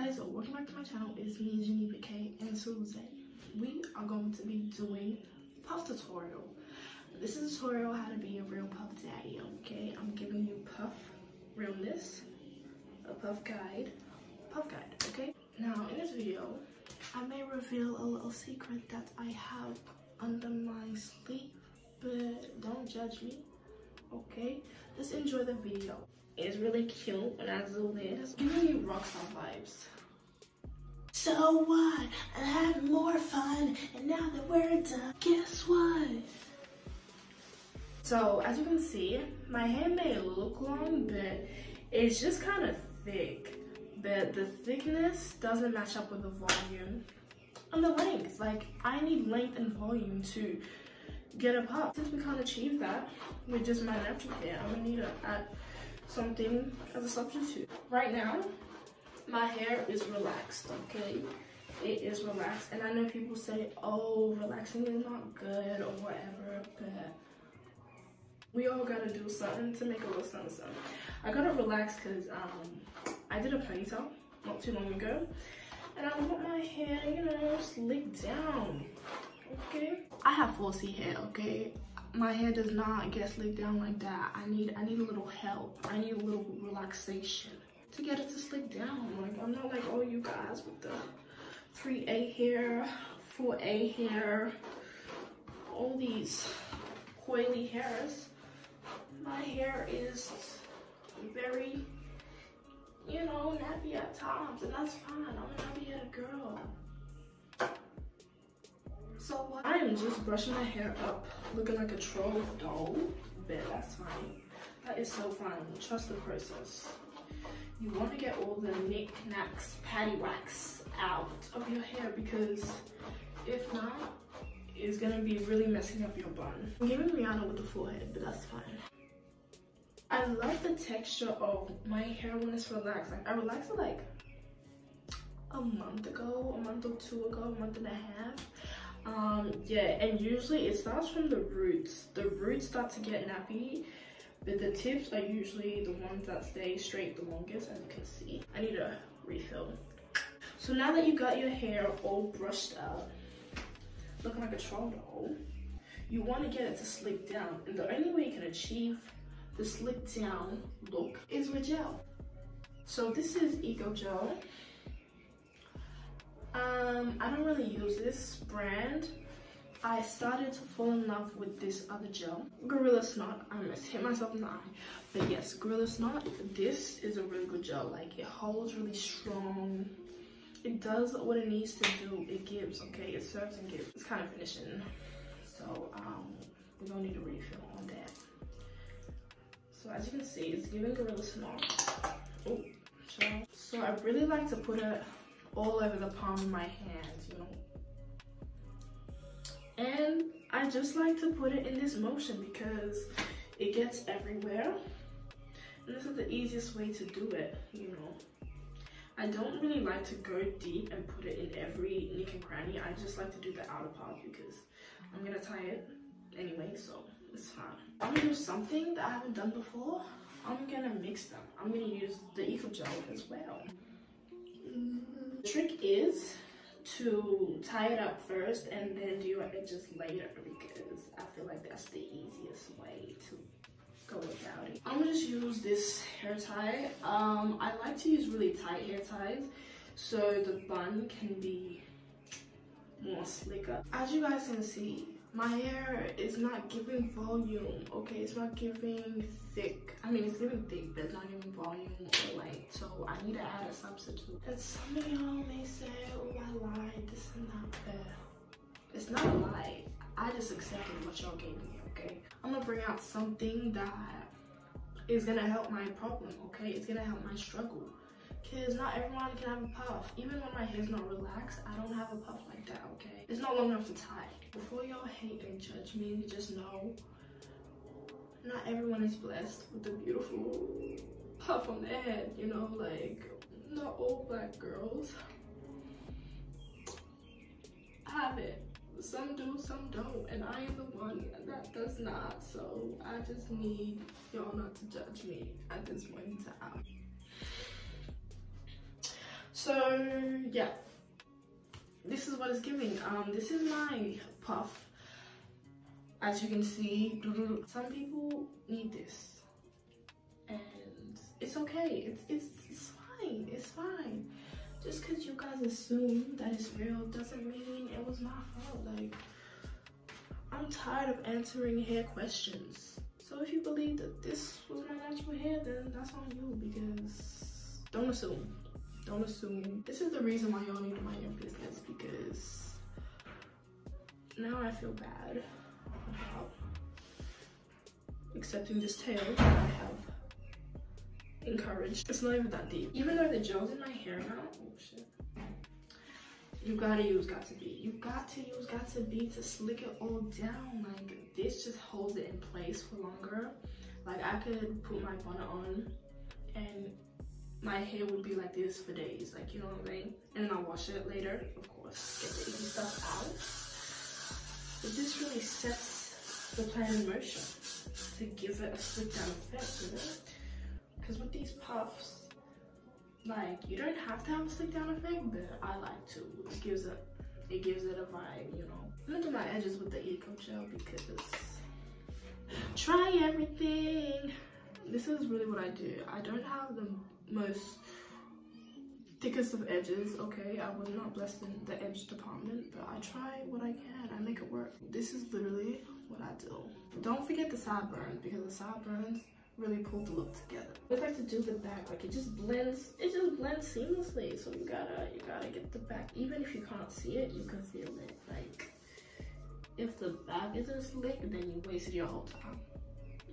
guys, welcome back to my channel. It's me, Geneva K, and today we are going to be doing puff tutorial. This is a tutorial how to be a real puff daddy, okay? I'm giving you puff realness, a puff guide, okay? Now in this video, I may reveal a little secret that I have under my sleeve, but don't judge me, okay? Just enjoy the video. It's really cute when I zoom in. It's giving you rockstar vibes. So what? I had more fun, and now that we're done, guess what? So as you can see, my hair may look long, but it's just kind of thick. But the thickness doesn't match up with the volume and the length. Like, I need length and volume to get a puff. Since we can't achieve that with just my natural hair, I'm gonna need to add something as a substitute. Right now, my hair is relaxed, okay? It is relaxed, and I know people say, oh, relaxing is not good or whatever, but we all gotta do something to make a little something. I gotta relax because I did a ponytail not too long ago, and I want my hair, you know, slicked down, okay? I have 4C hair, okay? My hair does not get slicked down like that. I need a little help. I need a little relaxation to get it to slick down. Like, I'm not like all you guys with the 3A hair, 4A hair, all these coily hairs. My hair is very, you know, nappy at times, and that's fine. I'm a nappy-headed girl. So I am just brushing my hair up, looking like a troll doll, but that's fine. That is so fine. Trust the process. You want to get all the knick-knacks, paddywhacks out of your hair, because if not, it's gonna be really messing up your bun. I'm giving Rihanna with the forehead, but that's fine. I love the texture of my hair when it's relaxed. Like, I relaxed it like a month ago, a month or two ago, a month and a half. Yeah, and usually it starts from the roots. The roots start to get nappy, but the tips are usually the ones that stay straight the longest, as you can see. I need a refill. So now that you got your hair all brushed out, looking like a troll doll, you want to get it to slick down. And the only way you can achieve the slick down look is with gel. So this is Ego Gel. I don't really use this brand. I started to fall in love with this other gel, Gorilla Snot. I almost hit myself in the eye, but yes, Gorilla Snot. This is a really good gel. Like, it holds really strong. It does what it needs to do. It gives, okay? It serves and gives. It's kind of finishing, so we're gonna need a refill on that. So as you can see, it's giving Gorilla Snot. Oh, so I really like to put it all over the palm of my hand, you know. And I just like to put it in this motion because it gets everywhere. And this is the easiest way to do it, you know. I don't really like to go deep and put it in every nook and cranny. I just like to do the outer part because I'm gonna tie it anyway, so it's fine. I'm gonna do something that I haven't done before. I'm gonna mix them. I'm gonna use the Ego Gel as well. The trick is to tie it up first and then do your edges later, because I feel like that's the easiest way to go about it. I'm gonna just use this hair tie. I like to use really tight hair ties so the bun can be more slicker. As you guys can see, my hair is not giving volume, okay? It's not giving thick. I mean, it's giving thick, but it's not giving volume or length. So I need to add a substitute. And some of y'all may say, oh, I lied, this and that, but it's not a lie. I just accepted what y'all gave me, okay? I'm gonna bring out something that is gonna help my problem, okay? It's gonna help my struggle. Because not everyone can have a puff. Even when my hair's not relaxed, I don't have a puff like that, okay? It's not long enough to tie. Before y'all hate and judge me, just know, not everyone is blessed with a beautiful puff on their head, you know? Like, not all black girls have it. Some do, some don't, and I am the one that does not. So I just need y'all not to judge me at this point in time. So yeah, this is what it's giving. This is my puff. As you can see, some people need this, and it's okay. It's fine. It's fine. Just because you guys assume that it's real doesn't mean it was my fault. Like, I'm tired of answering hair questions. So if you believe that this was my natural hair, then that's on you, because don't assume. Don't assume. This is the reason why y'all need to mind your business, because now I feel bad about accepting this tail that I have encouraged. It's not even that deep. Even though the gel's in my hair now, oh shit. You gotta use Got To Be. You got to use Got To Be to slick it all down. Like, this just holds it in place for longer. Like, I could put my bonnet on and my hair would be like this for days. Like, you know what I mean? And then I'll wash it later, of course. Get the icky stuff out. But this really sets the plan in motion to give it a slick down effect, you know? Because with these puffs, like, you don't have to have a slick down effect, but I like to. It gives it a vibe, you know. I'm gonna do my edges with the Eco Gel because try everything. This is really what I do. I don't have the most thickest of edges, okay? I was not blessed in the edge department, but I try what I can. I make it work. This is literally what I do. Don't forget the sideburns, because the sideburns really pull the look together. I like to do the back, like it just blends seamlessly. So you gotta get the back. Even if you can't see it, you can feel it. Like, if the back isn't slick, then you wasted your whole time.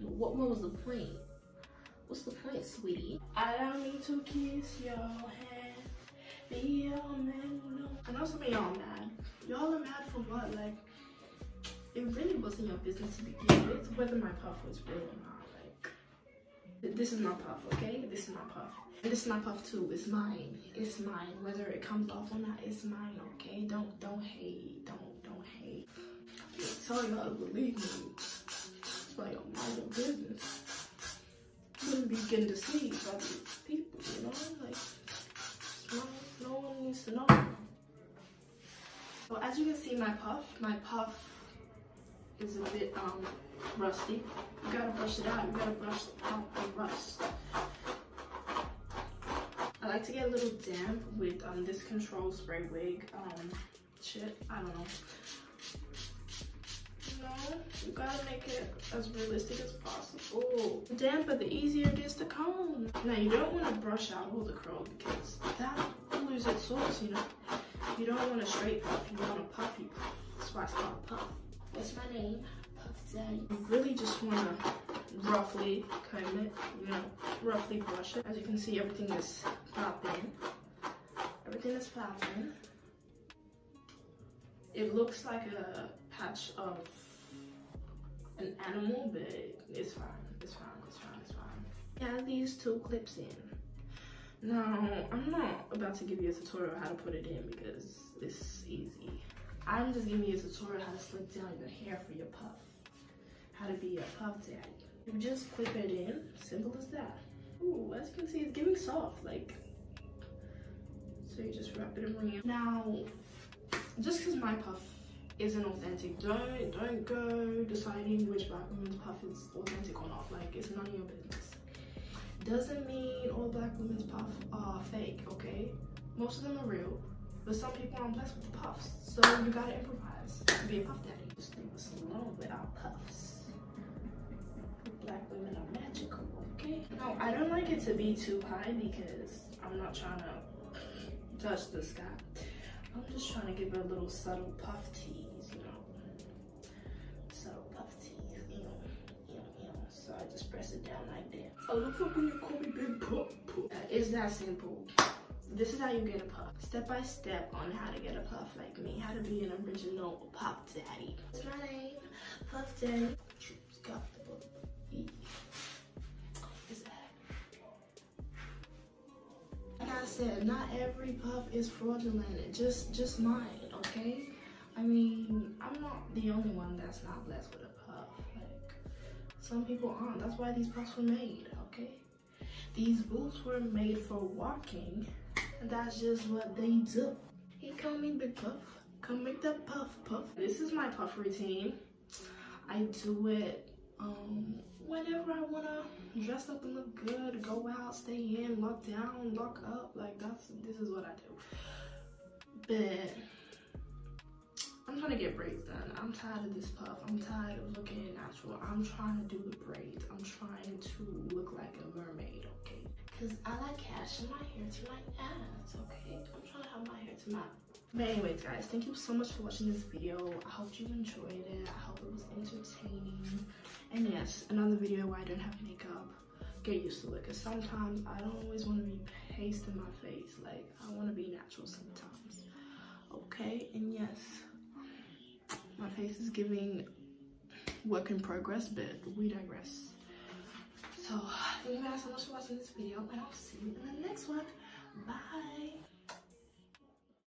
What was the point? What's the point, sweetie? Allow me to kiss your hand, be your man, you know. I know some of y'all mad. Y'all are mad for what? Like, it really wasn't your business to begin with, whether my puff was real or not. This is my puff, okay? This is my puff. And this is my puff too. It's mine. It's mine. Whether it comes off or not, it's mine, okay? Don't hate. Don't hate. I tell y'all to believe me. That's why y'all mind your business. You wouldn't be getting deceived by these people, you know? Like, no one needs to know. So as you can see, my puff is a bit rusty. You gotta brush it out. You gotta brush out the rust. I like to get a little damp with this control spray wig shit. I don't know. You know, you gotta make it as realistic as possible. The damper, the easier it is to comb. Now you don't want to brush out all the curl, because that will lose its source, you know. You don't want a straight puff, you want a puffy puff. That's why it's called puff. What's my name? Puff Daddy. You really just want to roughly comb it, you know, roughly brush it. As you can see, everything is popping. Everything is popping. It looks like a patch of an animal, but it's fine. It's fine. It's fine. It's fine. Yeah, these two clips in. Now, I'm not about to give you a tutorial how to put it in, because it's easy. I'm just giving you a tutorial how to slip down your hair for your puff. How to be a puff daddy. You just clip it in, simple as that. Ooh, as you can see, it's giving soft, like. So you just wrap it around. Now, just because my puff isn't authentic, don't go deciding which black woman's puff is authentic or not. Like, it's none of your business. Doesn't mean all black women's puff are fake, okay? Most of them are real, but some people aren't blessed with the puffs, so you gotta improvise to be a puff daddy. Just leave us alone with our puffs. Black women are magical, okay? No, I don't like it to be too high, because I'm not trying to touch the sky. I'm just trying to give it a little subtle puff tease, you know? Subtle puff tease, so I just press it down like that. I love it when you call me Big Puff. It's that simple. This is how you get a puff. Step by step on how to get a puff like me. How to be an original puff daddy. What's my name? Puff Daddy. Like I said, not every puff is fraudulent. Just mine, okay? I mean, I'm not the only one that's not blessed with a puff. Like, some people aren't. That's why these puffs were made, okay? These boots were made for walking, And that's just what they do. He call me Big Puff. Come make that puff puff. This is my puff routine. I do it whenever I wanna dress up and look good, go out, stay in, lock down, lock up. Like this is what I do. But I'm trying to get braids done. I'm tired of this puff. I'm tired of looking natural. I'm trying to do the braids. I'm trying to look like a mermaid, okay? Because I like cashing my hair to my ass, okay? I'm trying to have my hair to my... But anyways, guys, thank you so much for watching this video. I hope you enjoyed it. I hope it was entertaining. And yes, another video where I don't have makeup. Get used to it, because sometimes I don't always want to be pasting my face. Like, I want to be natural sometimes. Okay, and yes, my face is giving work in progress, but we digress. So, thank you guys so much for watching this video, and I'll see you in the next one. Bye.